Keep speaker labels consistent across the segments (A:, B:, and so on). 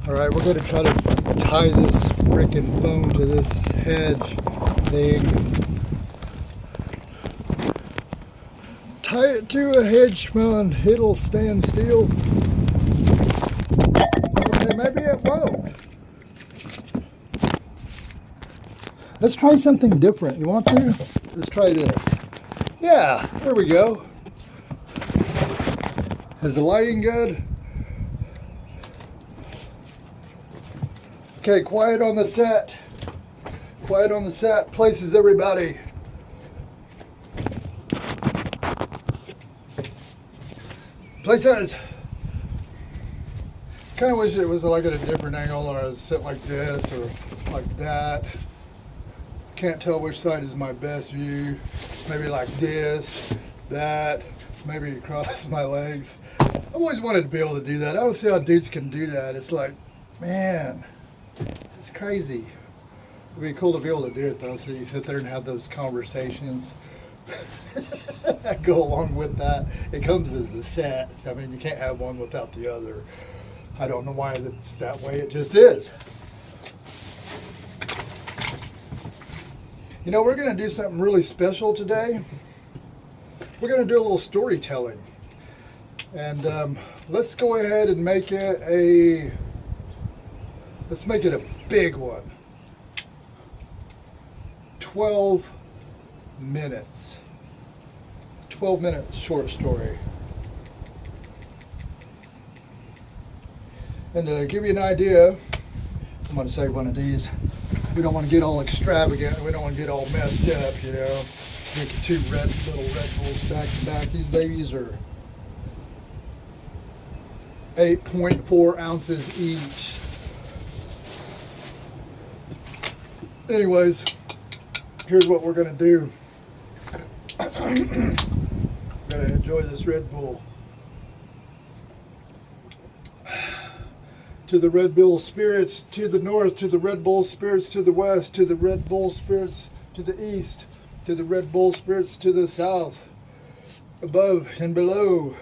A: Alright, we're going to try to tie this freaking phone to this hedge thing. Tie it to a hedge, man. It'll stand still. Okay, maybe it won't. Let's try something different. You want to? Let's try this. Yeah, there we go. Is the lighting good? Okay, quiet on the set. Quiet on the set. Places everybody. Places. Kind of wish it was like at a different angle, or I'd sit like this or like that. Can't tell which side is my best view. Maybe like this, that, maybe across my legs. I've always wanted to be able to do that. I don't see how dudes can do that. It's like, man, it's crazy. It'd be cool to be able to do it though, so you sit there and have those conversations that go along with that. It comes as a set. I mean, you can't have one without the other. I don't know why it's that way. It just is. You know, we're going to do something really special today. We're going to do a little storytelling. And let's go ahead and make it a big one. 12 minutes. 12-minute short story. And to give you an idea, I'm going to say one of these. We don't want to get all extravagant. We don't want to get all messed up, you know. Drinking two little Red Bulls back to back. These babies are 8.4 ounces each. Anyways, here's what we're going to do. I'm going to enjoy this Red Bull. To the Red Bull spirits to the north, to the Red Bull spirits to the west, to the Red Bull spirits to the east, to the Red Bull spirits to the south, above and below.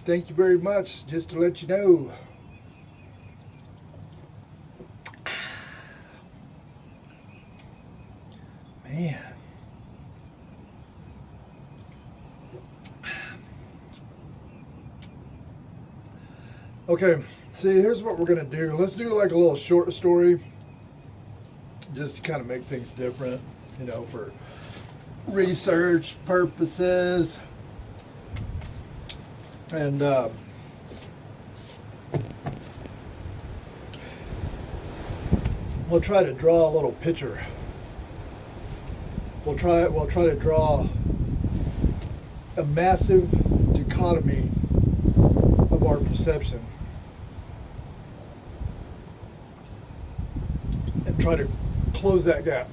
A: Thank you very much, just to let you know. Man. Okay, see, here's what we're going to do. Let's do like a little short story, just to kind of make things different, you know, for research purposes. And we'll try to draw a little picture. We'll try to draw a massive dichotomy of our perception. And try to close that gap.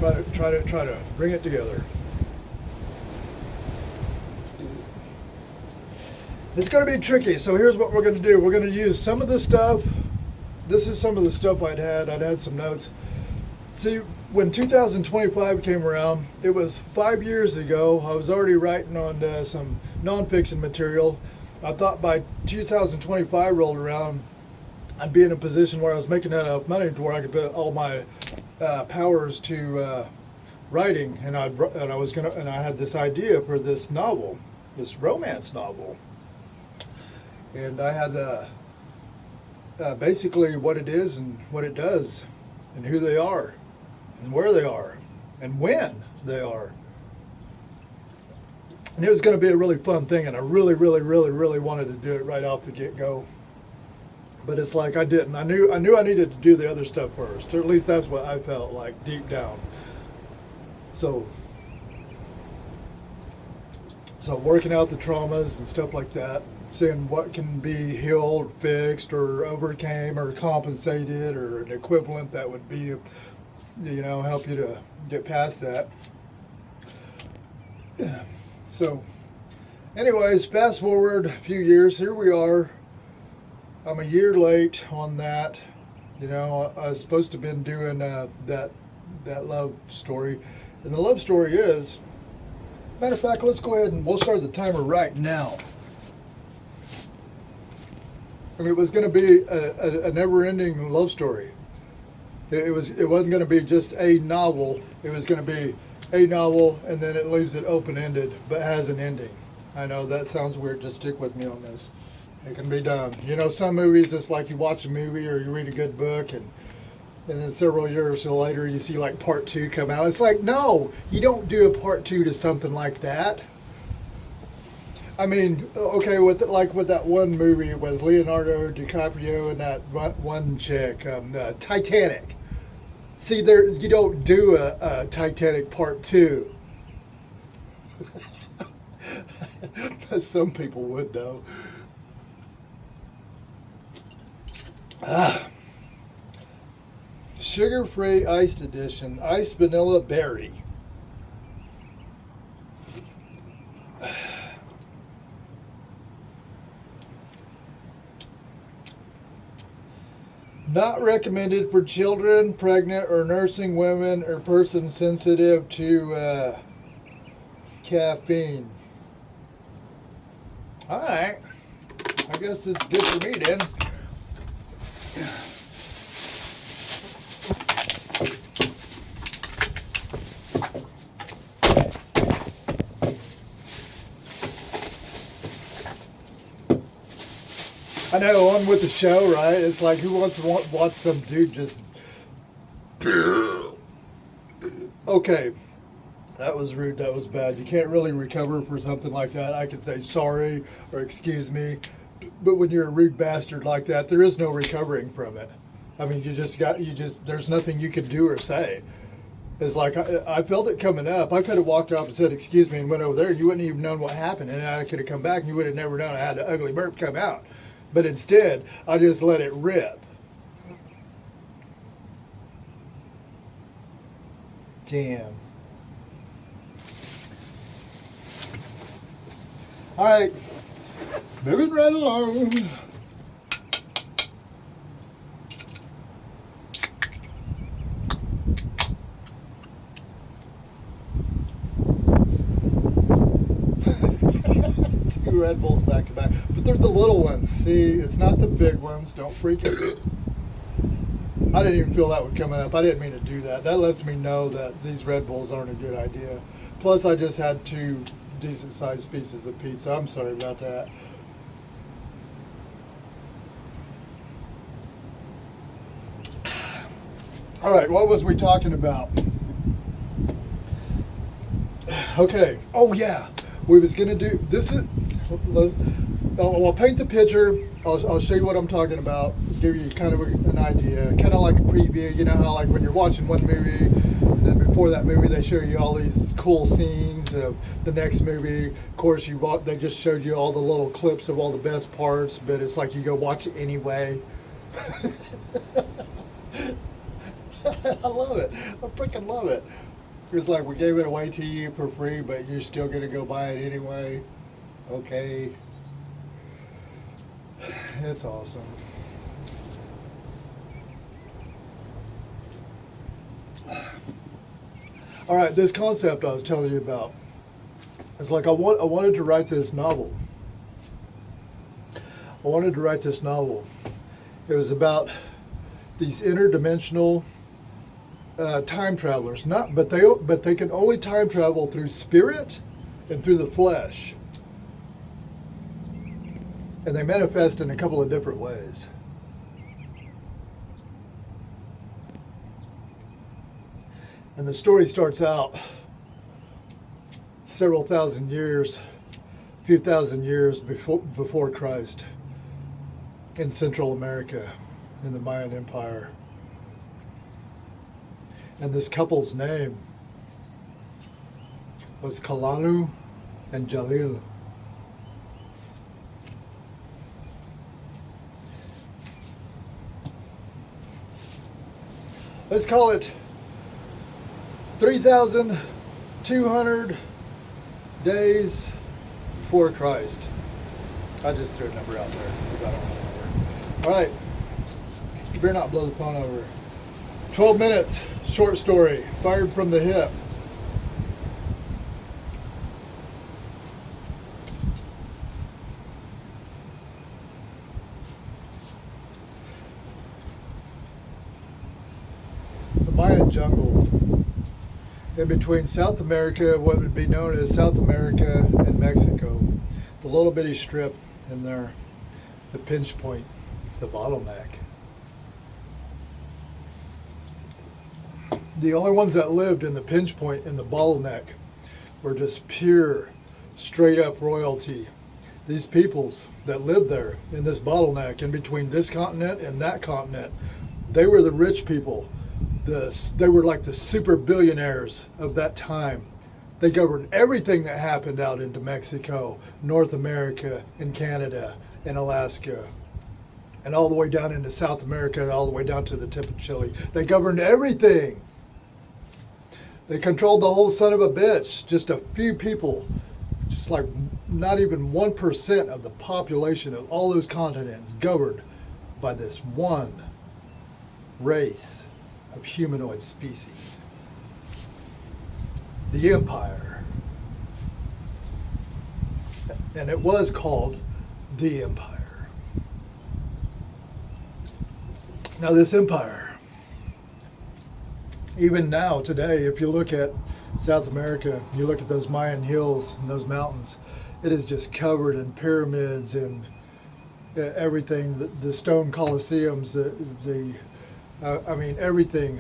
A: Try to bring it together. It's going to be tricky. So here's what we're going to do. We're going to use some of the stuff. This is some of the stuff I'd had some notes. See, when 2025 came around, it was 5 years ago. I was already writing on some nonfiction material. I thought by 2025 rolled around, I'd be in a position where I was making enough money to where I could put all my powers to writing, and I had this idea for this novel, this romance novel, and I had basically what it is and what it does, and who they are, and where they are, and when they are. And it was going to be a really fun thing, and I really wanted to do it right off the get-go. But it's like I didn't. I knew I needed to do the other stuff first, or at least that's what I felt like deep down. So working out the traumas and stuff like that, seeing what can be healed, fixed, or overcame, or compensated, or an equivalent that would be, you know, help you to get past that. So anyways, fast forward a few years, here we are. I'm a year late on that. You know, I was supposed to have been doing that love story. And the love story is, matter of fact, let's go ahead and we'll start the timer right now. And it was going to be a never-ending love story. It wasn't going to be just a novel. It was going to be a novel, and then it leaves it open-ended, but has an ending. I know that sounds weird. Just stick with me on this. It can be done. You know, some movies, it's like you watch a movie or you read a good book, and then several years later you see like part 2 come out. It's like, no, you don't do a part 2 to something like that. I mean, okay, with that one movie with Leonardo DiCaprio and that one chick, Titanic. See, there you don't do a Titanic part 2. Some people would, though. Sugar-free iced edition, iced vanilla berry. Not recommended for children, pregnant, or nursing women, or persons sensitive to caffeine. All right. I guess it's good for me then. I know, on with the show, right? It's like, who wants to watch some dude just... Okay, that was rude, that was bad. You can't really recover for something like that. I can say sorry or excuse me, but when you're a rude bastard like that, there is no recovering from it. I mean, there's nothing you can do or say. It's like, I felt it coming up. I could have walked up and said, excuse me, and went over there, and you wouldn't even known what happened, and I could have come back, and you would have never known I had an ugly burp come out. But instead, I just let it rip. Damn. All right, moving right along. Two Red Bulls back to back, but they're the little ones. See, it's not the big ones. Don't freak out. I didn't even feel that one coming up. I didn't mean to do that. That lets me know that these Red Bulls aren't a good idea. Plus, I just had 2 decent-sized pieces of pizza. I'm sorry about that. All right, what was we talking about? Okay. Oh, yeah. We was going to do... This is... I'll paint the picture. I'll show you what I'm talking about. Give you kind of an idea. Kind of like a preview. You know how like when you're watching one movie, and then before that movie they show you all these cool scenes of the next movie. Of course, they just showed you all the little clips of all the best parts, but it's like you go watch it anyway. I love it. I freaking love it. It's like we gave it away to you for free, but you're still going to go buy it anyway. Okay. It's awesome. All right, this concept I was telling you about. It's like I wanted to write this novel. I wanted to write this novel. It was about these interdimensional time travelers. But they can only time travel through spirit and through the flesh. And they manifest in a couple of different ways. And the story starts out several thousand years, a few thousand years before Christ in Central America, in the Mayan Empire. And this couple's name was Kalanu and Jalil. Let's call it 3,200 days before Christ. I just threw a number out there. All right. You better not blow the phone over. 12 minutes, short story, fired from the hip. Mayan jungle in between South America, what would be known as South America and Mexico. The little bitty strip in there, the pinch point, the bottleneck. The only ones that lived in the pinch point and the bottleneck were just pure, straight up royalty. These peoples that lived there in this bottleneck in between this continent and that continent, they were the rich people. They were like the super billionaires of that time. They governed everything that happened out into Mexico, North America, and Canada, and Alaska, and all the way down into South America, all the way down to the tip of Chile. They governed everything. They controlled the whole son of a bitch. Just a few people, just like not even 1% of the population of all those continents governed by this one race of humanoid species. The Empire. And it was called the Empire. Now this empire, even now today, if you look at South America, you look at those Mayan hills and those mountains, it is just covered in pyramids and everything, the stone colosseums, everything.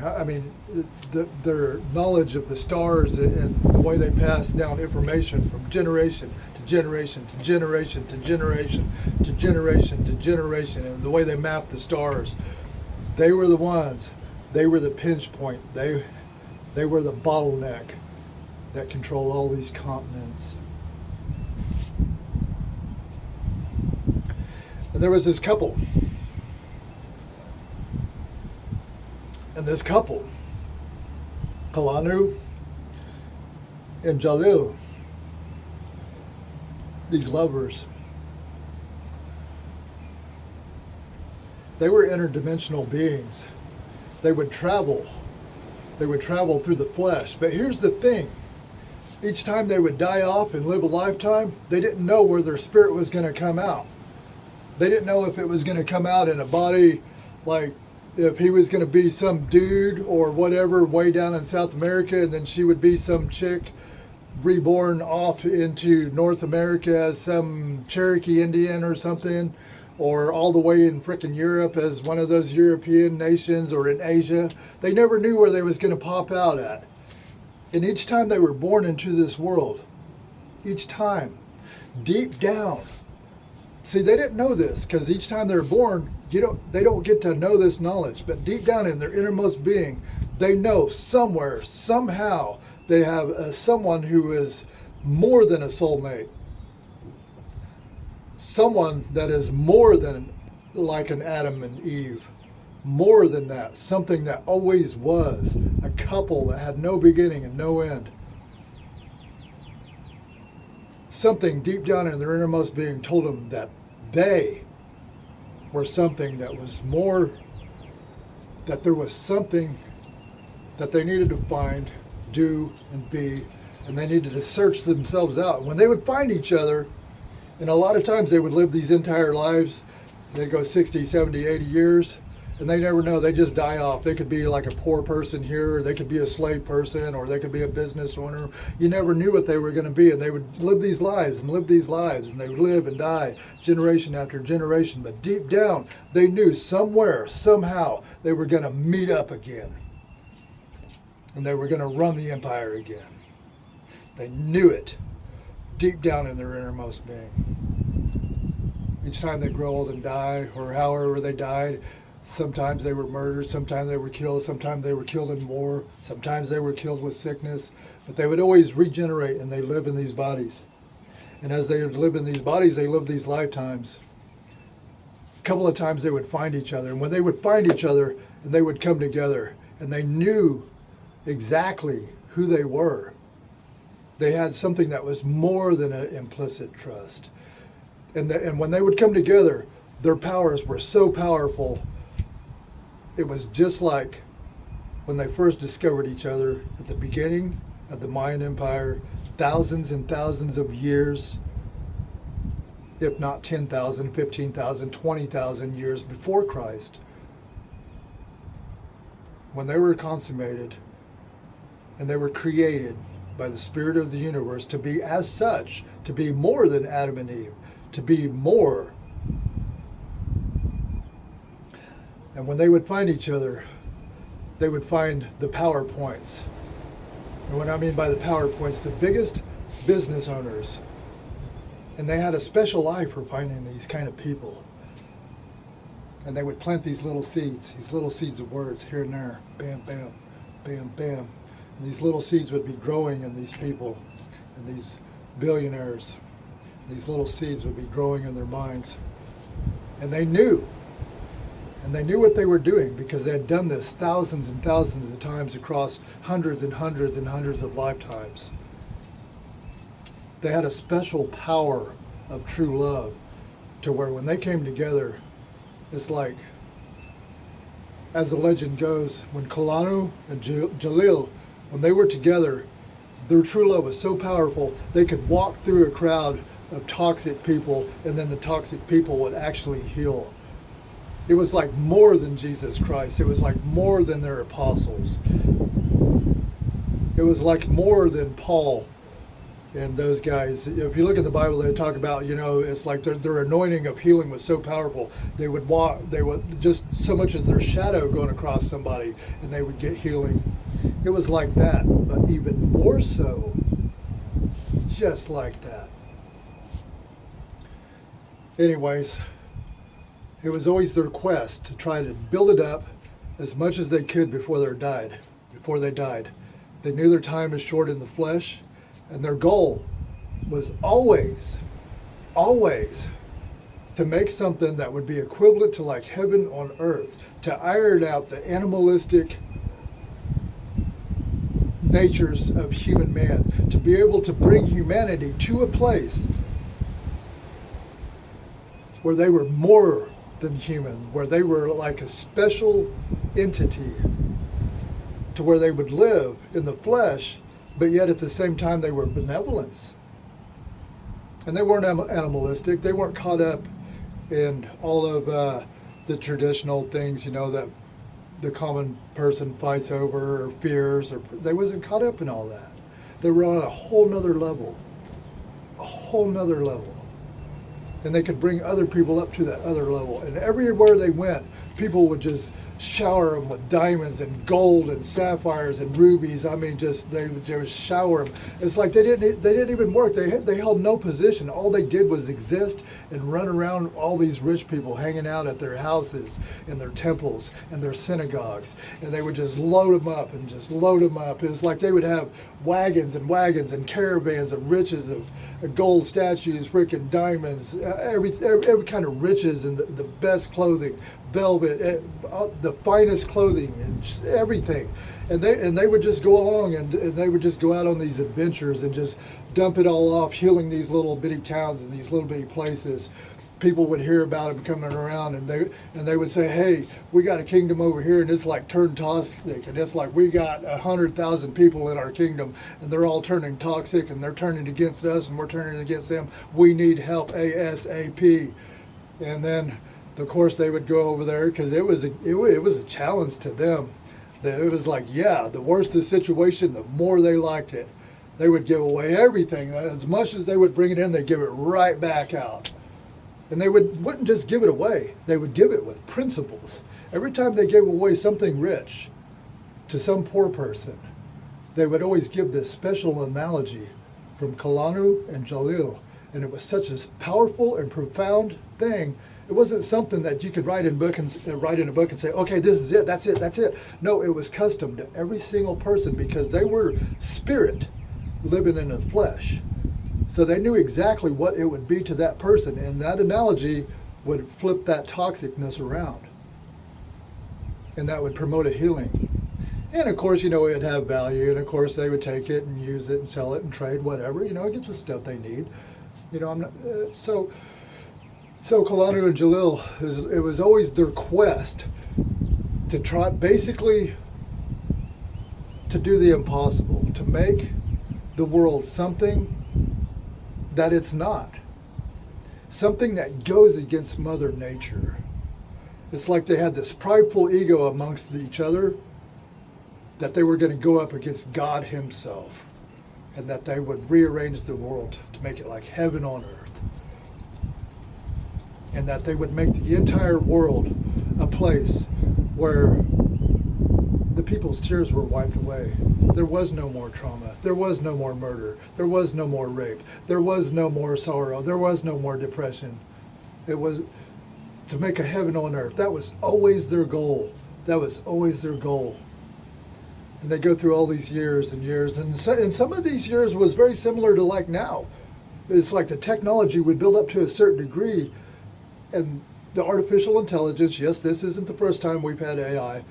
A: Their knowledge of the stars and the way they pass down information from generation to generation to generation to generation to generation to generation, and the way they map the stars. They were the ones. They were the pinch point. They were the bottleneck that controlled all these continents. And there was this couple. And this couple, Kalanu and Jalil, these lovers, they were interdimensional beings. They would travel through the flesh. But here's the thing. Each time they would die off and live a lifetime, they didn't know where their spirit was going to come out. They didn't know if it was going to come out in a body, like if he was going to be some dude or whatever way down in South America, and then she would be some chick reborn off into North America as some Cherokee Indian or something, or all the way in frickin' Europe as one of those European nations, or in Asia. They never knew where they was going to pop out at. And each time they were born into this world, each time, deep down, see, they didn't know this, because each time they're born, they don't get to know this knowledge. But deep down in their innermost being, they know somewhere, somehow, they have someone who is more than a soulmate. Someone that is more than like an Adam and Eve. More than that. Something that always was. A couple that had no beginning and no end. Something deep down in their innermost being told them that they were something that was more, that there was something that they needed to find, do, and be, and they needed to search themselves out. When they would find each other, and a lot of times they would live these entire lives, they'd go 60, 70, 80 years, and they never know, they just die off. They could be like a poor person here, or they could be a slave person, or they could be a business owner. You never knew what they were going to be, and they would live these lives and live these lives, and they would live and die generation after generation. But deep down, they knew somewhere, somehow, they were going to meet up again, and they were going to run the empire again. They knew it deep down in their innermost being. Each time they grow old and die, or however they died, sometimes they were murdered, sometimes they were killed, sometimes they were killed in war, sometimes they were killed with sickness, but they would always regenerate, and they live in these bodies. And as they would live in these bodies, they lived these lifetimes. A couple of times they would find each other, and when they would find each other, and they would come together, and they knew exactly who they were. They had something that was more than an implicit trust. And when they would come together, their powers were so powerful. It was just like when they first discovered each other at the beginning of the Mayan Empire, thousands and thousands of years, if not 10,000, 15,000, 20,000 years before Christ. when they were consummated and they were created by the Spirit of the universe to be as such, to be more than Adam and Eve, to be more. And when they would find each other, they would find the power points. And what I mean by the power points, the biggest business owners. And they had a special eye for finding these kind of people. And they would plant these little seeds of words here and there. Bam, bam, bam, bam. And these little seeds would be growing in these people and these billionaires. These little seeds would be growing in their minds. And they knew. And they knew what they were doing because they had done this thousands and thousands of times across hundreds and hundreds and hundreds of lifetimes. They had a special power of true love to where when they came together, it's like, as the legend goes, when Kalanu and Jalil, when they were together, their true love was so powerful, they could walk through a crowd of toxic people and then the toxic people would actually heal. It was like more than Jesus Christ. It was like more than their apostles. It was like more than Paul and those guys. If you look at the Bible, they talk about, it's like their anointing of healing was so powerful. They would just so much as their shadow going across somebody and they would get healing. It was like that, but even more so, just like that. Anyways, it was always their quest to try to build it up as much as they could before they died. They knew their time is short in the flesh, and their goal was always to make something that would be equivalent to like heaven on earth, to iron out the animalistic natures of human man, to be able to bring humanity to a place where they were more than human, where they were like a special entity, to where they would live in the flesh, but yet at the same time they were benevolence. And they weren't animalistic. They weren't caught up in all of the traditional things, that the common person fights over or fears, or they wasn't caught up in all that. They were on a whole nother level. And they could bring other people up to that other level. And everywhere they went, people would just shower them with diamonds and gold and sapphires and rubies. I mean, they would just shower them. It's like they didn't even work. They held no position. All they did was exist and run around all these rich people hanging out at their houses and their temples and their synagogues. And they would just load them up and just load them up. It's like they would have wagons and wagons and caravans of riches, of gold statues, freaking diamonds, every kind of riches, and the best clothing, velvet, the finest clothing, and just everything. And they would just go along and they would just go out on these adventures and just dump it all off, healing these little bitty towns and these little bitty places. People would hear about them coming around, and they would say, "Hey, we got a kingdom over here, and it's like turned toxic, and it's like we got 100,000 people in our kingdom, and they're all turning toxic, and they're turning against us, and we're turning against them. We need help ASAP." And then, of course, they would go over there because it was a challenge to them. It was like, the worse the situation, the more they liked it. They would give away everything. As much as they would bring it in, they'd give it right back out. And they wouldn't just give it away. They would give it with principles. Every time they gave away something rich to some poor person, they would always give this special analogy from Kalanu and Jalil. And it was such a powerful and profound thing. It wasn't something that you could write in a book and say, okay, this is it, that's it. No, it was custom to every single person because they were spirit living in the flesh. So they knew exactly what it would be to that person, and that analogy would flip that toxicness around. And that would promote a healing. And of course, it'd have value, and of course they would take it and use it and sell it and trade, whatever, get the stuff they need. So Kalanu and Jalil, it was always their quest to try, basically, to do the impossible, to make the world something that it's not. Something that goes against Mother Nature. It's like they had this prideful ego amongst each other, that they were going to go up against God himself, and that they would rearrange the world to make it like heaven on earth, and that they would make the entire world a place where the people's tears were wiped away. There was no more trauma. There was no more murder. There was no more rape. There was no more sorrow. There was no more depression. It was to make a heaven on earth. That was always their goal. That was always their goal. And they go through all these years and years. And some of these years was very similar to like now. It's like the technology would build up to a certain degree. And the artificial intelligence, yes, this isn't the first time we've had AI.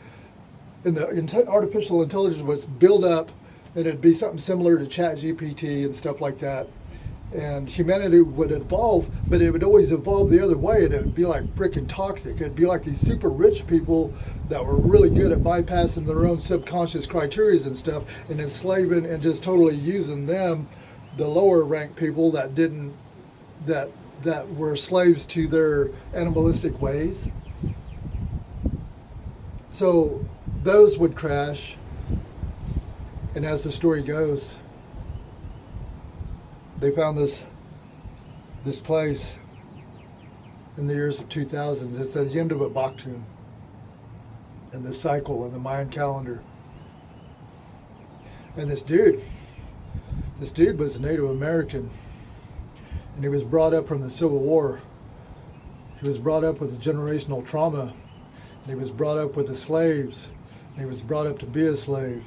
A: And the artificial intelligence was built up, and it'd be something similar to ChatGPT and stuff like that. And humanity would evolve, but it would always evolve the other way, and it would be like freaking toxic. It'd be like these super rich people that were really good at bypassing their own subconscious criteria and stuff, and enslaving and just totally using them, the lower ranked people that didn't, that were slaves to their animalistic ways. So those would crash, and as the story goes, they found this place in the years of 2000s. It's at the end of a Baktun in the cycle in the Mayan calendar. And this dude was a Native American, and he was brought up from the Civil War. He was brought up with a generational trauma, and he was brought up with the slaves. He was brought up to be a slave.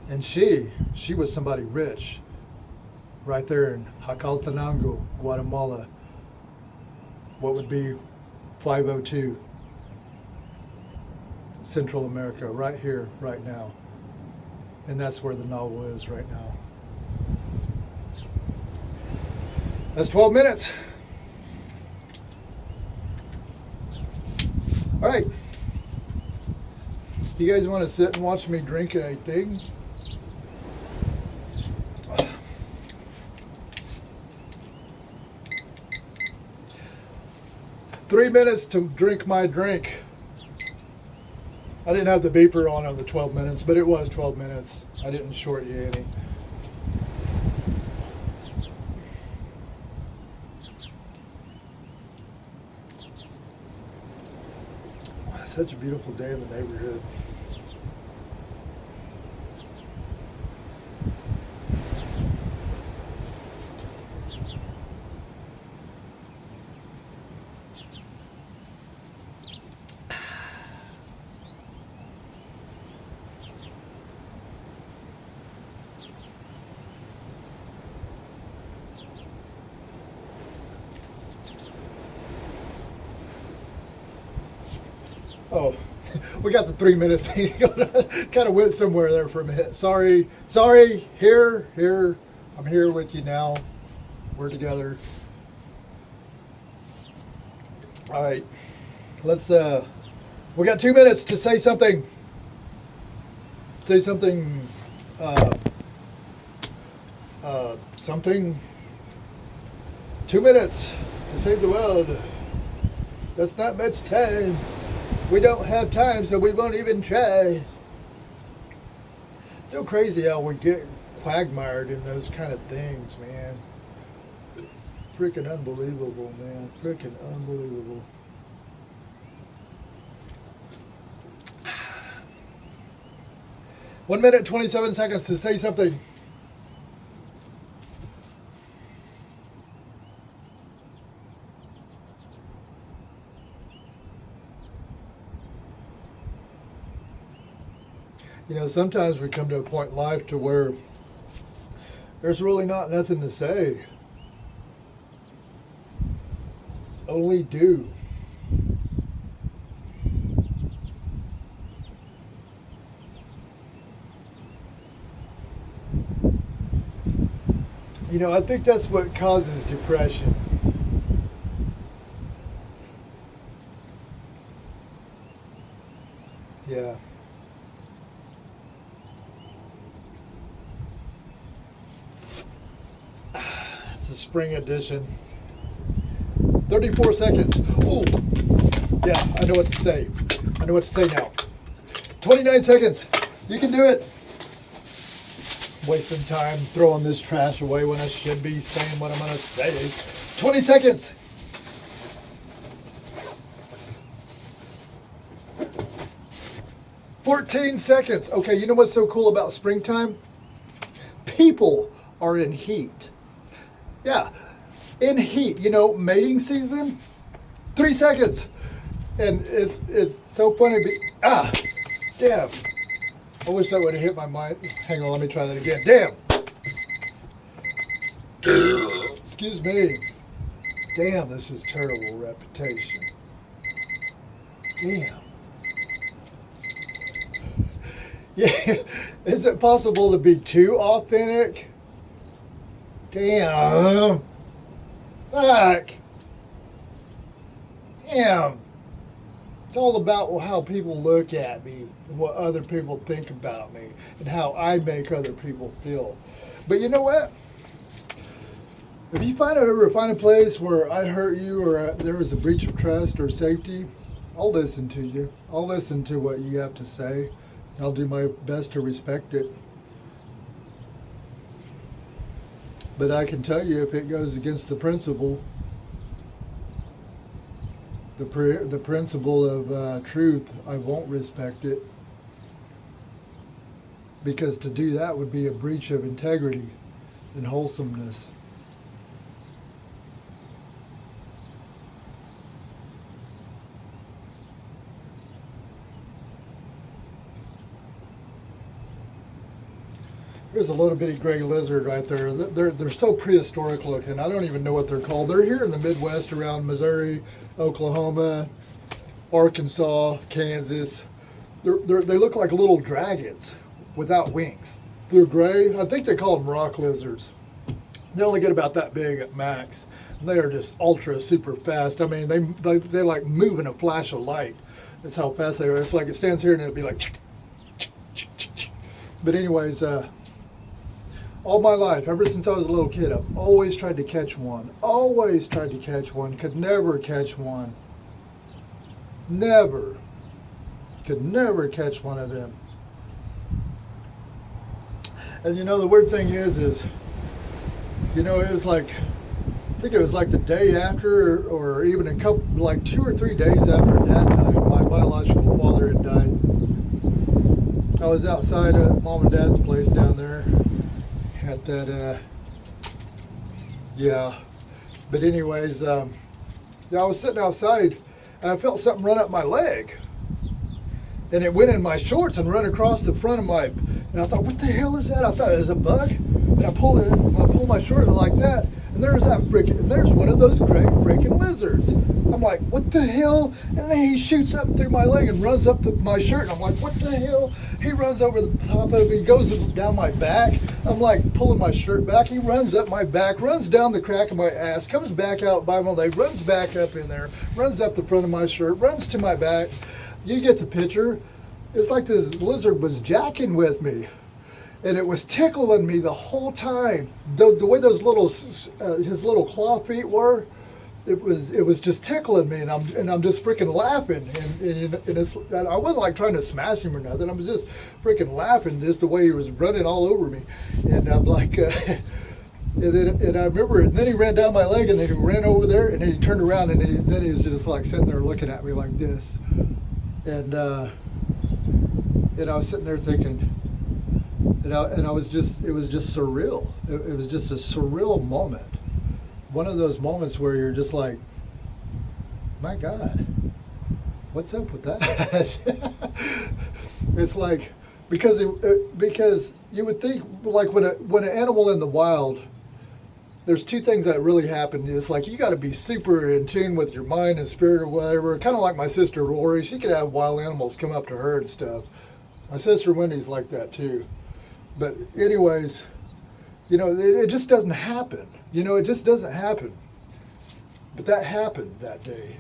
A: And she was somebody rich, right there in Jacaltenango, Guatemala, what would be 502, Central America, right here, right now. And that's where the novel is right now. That's 12 minutes. All right. You guys want to sit and watch me drink a thing? Three minutes to drink my drink. I didn't have the beeper on the 12 minutes, but it was 12 minutes. I didn't short you any. Such a beautiful day in the neighborhood. Oh, we got the 3 minute thing. Kind of went somewhere there for a minute. Sorry. Here. I'm here with you now. We're together. All right. Let's, we got 2 minutes to say something. Say something, something. 2 minutes to save the world. That's not much time. We don't have time, so we won't even try. It's so crazy how we get quagmired in those kind of things, man. Freaking unbelievable, man. Freaking unbelievable. One minute, 27 seconds to say something. You know, sometimes we come to a point in life to where there's really not nothing to say. Only do. You know, I think that's what causes depression. Yeah. It's the spring edition. 34 seconds. Oh, yeah, I know what to say. I know what to say now. 29 seconds. You can do it. Wasting time throwing this trash away when I should be saying what I'm going to say. 20 seconds. $14 seconds. Okay, you know what's so cool about springtime? People are in heat. Yeah, in heat. You know, mating season. 3 seconds. And it's so funny. Damn. I wish that would have hit my mind. Hang on, let me try that again. Damn. Excuse me. Damn, this is terrible reputation. Damn. Yeah. Is it possible to be too authentic? Damn. Fuck. Damn. It's all about how people look at me and what other people think about me and how I make other people feel. But you know what? If you ever find a place where I hurt you or there was a breach of trust or safety, I'll listen to you. I'll listen to what you have to say. I'll do my best to respect it. But I can tell you if it goes against the principle, the principle of truth, I won't respect it. Because to do that would be a breach of integrity and wholesomeness. There's a little bitty gray lizard right there. They're so prehistoric looking. I don't even know what they're called. They're here in the Midwest around Missouri, Oklahoma, Arkansas, Kansas. They look like little dragons without wings. They're gray. I think they call them rock lizards. They only get about that big at max. They are just ultra super fast. I mean, they like move in a flash of light. That's how fast they are. It's like it stands here and it'll be like. But anyways, all my life, ever since I was a little kid, I've always tried to catch one. Always tried to catch one. Could never catch one. Never. Could never catch one of them. And you know, the weird thing is, you know, it was like, I think it was like the day after, or even a couple, like 2 or 3 days after Dad died, my biological father had died. I was outside of Mom and Dad's place down there. At that, yeah. But anyways, yeah, I was sitting outside and I felt something run up my leg. And it went in my shorts and run across the front of my, and I thought, what the hell is that? I thought it was a bug. And I pulled my short like that. And there's one of those great freaking lizards. I'm like, what the hell? And then he shoots up through my leg and runs up my shirt. And I'm like, what the hell? He runs over the top of it. He goes down my back. I'm like pulling my shirt back. He runs up my back, runs down the crack of my ass, comes back out by my leg, runs back up in there, runs up the front of my shirt, runs to my back. You get the picture. It's like this lizard was jacking with me. And it was tickling me the whole time. The way those his little claw feet were, it was just tickling me, and I'm just freaking laughing. And I wasn't like trying to smash him or nothing. I was just freaking laughing just the way he was running all over me. And I'm like, and I remember it. And then he ran down my leg, and then he ran over there, and then he turned around, and then he was just like sitting there looking at me like this. And I was sitting there thinking. And I was just, it was just surreal. It was just a surreal moment. One of those moments where you're just like, my God, what's up with that? It's like, because you would think, like when an animal in the wild, there's two things that really happen. It's like you got to be super in tune with your mind and spirit or whatever. Kind of like my sister Lori, she could have wild animals come up to her and stuff. My sister Wendy's like that too. But anyways, you know, it just doesn't happen. You know, it just doesn't happen. But that happened that day.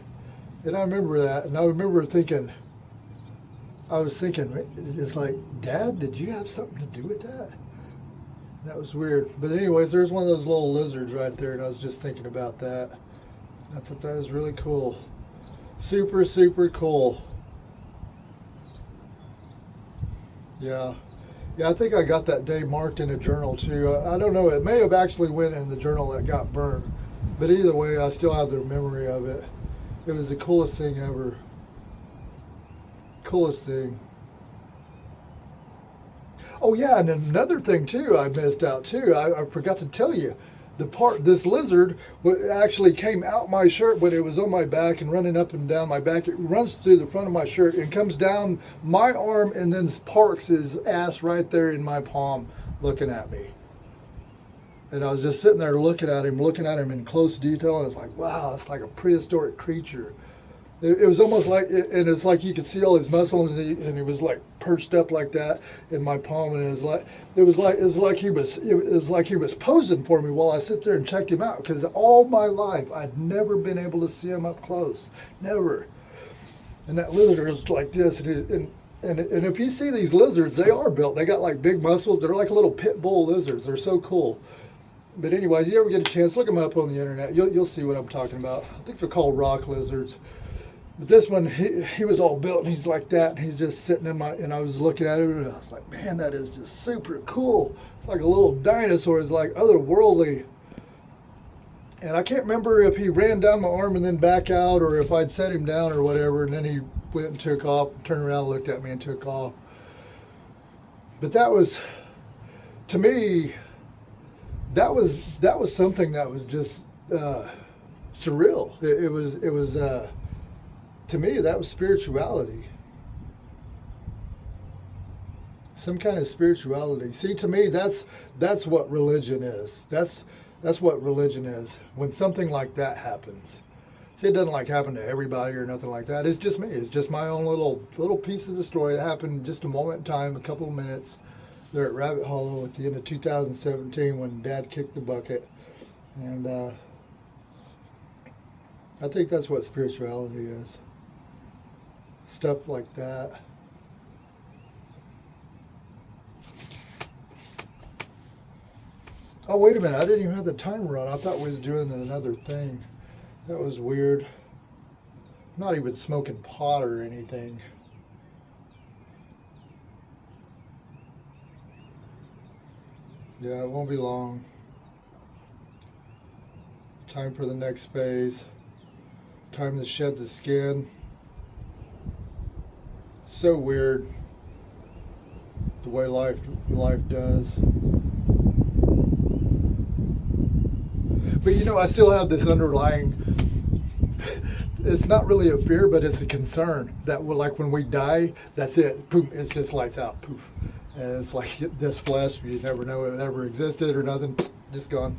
A: And I remember that. And I remember I was thinking, it's like, Dad, did you have something to do with that? That was weird. But anyways, there's one of those little lizards right there. And I was just thinking about that. I thought that was really cool. Super, super cool. Yeah. Yeah, I think I got that day marked in a journal too. I don't know. It may have actually went in the journal that got burned, but either way, I still have the memory of it. It was the coolest thing ever. Coolest thing. Oh yeah, and another thing too, I missed out too. I forgot to tell you, this lizard actually came out my shirt when it was on my back and running up and down my back. It runs through the front of my shirt and comes down my arm and then parks his ass right there in my palm, looking at me. And I was just sitting there looking at him in close detail, and it's like, wow, it's like a prehistoric creature. It was almost like, and it's like you could see all his muscles, and he was like perched up like that in my palm, and it was like he was posing for me while I sit there and checked him out. Because all my life I'd never been able to see him up close, never. And that lizard is like this, and if you see these lizards, they are built. They got like big muscles. They're like little pit bull lizards. They're so cool. But anyways, you ever get a chance, look them up on the internet. You'll see what I'm talking about. I think they're called rock lizards. But this one, he was all built, and he's like that, and he's just sitting and I was looking at him, and I was like, man, that is just super cool. It's like a little dinosaur. It's like otherworldly. And I can't remember if he ran down my arm and then back out, or if I'd set him down or whatever, and then he went and took off, turned around, looked at me, and took off. But that was, to me, that was something that was just surreal. It was. To me, that was spirituality. Some kind of spirituality. See, to me, that's what religion is. That's what religion is. When something like that happens. See, it doesn't like happen to everybody or nothing like that. It's just me. It's just my own little piece of the story. It happened just a moment in time, a couple of minutes there at Rabbit Hollow at the end of 2017 when Dad kicked the bucket. And I think that's what spirituality is. Stuff like that. Oh, wait a minute. I didn't even have the timer on. I thought we was doing another thing. That was weird. I'm not even smoking pot or anything. Yeah, it won't be long. Time for the next phase. Time to shed the skin. So weird the way life does. But you know, I still have this underlying, it's not really a fear, but it's a concern that like when we die, that's it. Poof, it just lights out. Poof. And it's like this flesh, you never know it ever existed or nothing. Just gone.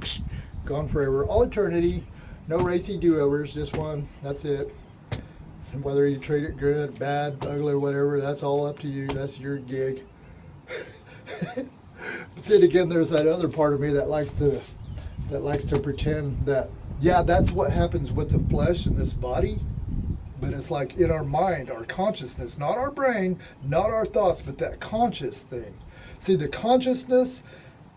A: Gone forever. All eternity. No racy do-overs, just one. That's it. And whether you treat it good, bad, ugly, or whatever, that's all up to you. That's your gig. But then again, there's that other part of me that likes to pretend that, yeah, that's what happens with the flesh and this body. But it's like in our mind, our consciousness, not our brain, not our thoughts, but that conscious thing. See, the consciousness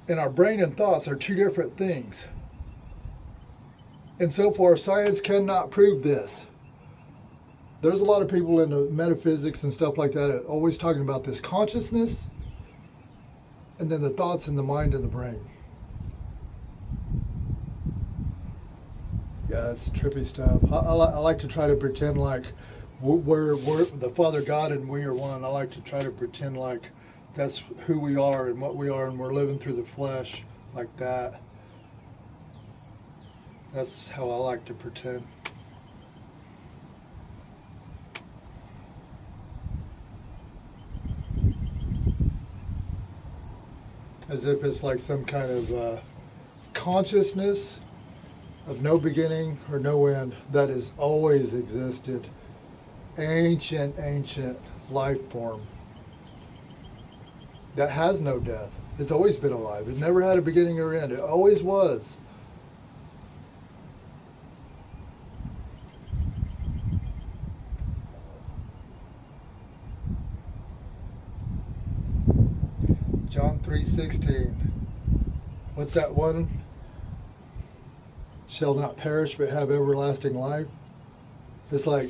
A: and our brain and thoughts are two different things. And so far, science cannot prove this. There's a lot of people into metaphysics and stuff like that always talking about this consciousness and then the thoughts in the mind and the brain. Yeah, it's trippy stuff. I like to try to pretend like we're the Father God and we are one. I like to try to pretend like that's who we are and what we are, and we're living through the flesh like that. That's how I like to pretend. As if it's like some kind of consciousness of no beginning or no end that has always existed. Ancient life form that has no death. It's always been alive. It never had a beginning or end. It always was. John 3:16. What's that one? Shall not perish but have everlasting life. It's like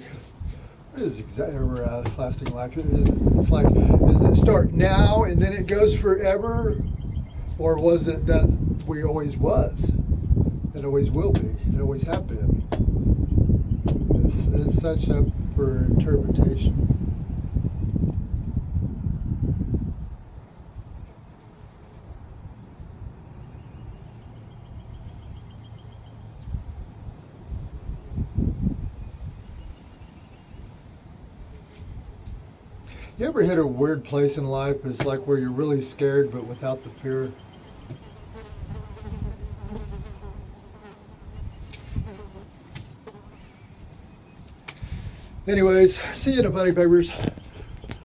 A: What is everlasting life? It's like, does it start now and then it goes forever? Or was it that we always was? It always will be. It always have been. It's such up for interpretation. You ever hit a weird place in life? It's like where you're really scared but without the fear. Anyways, see you in the funny papers.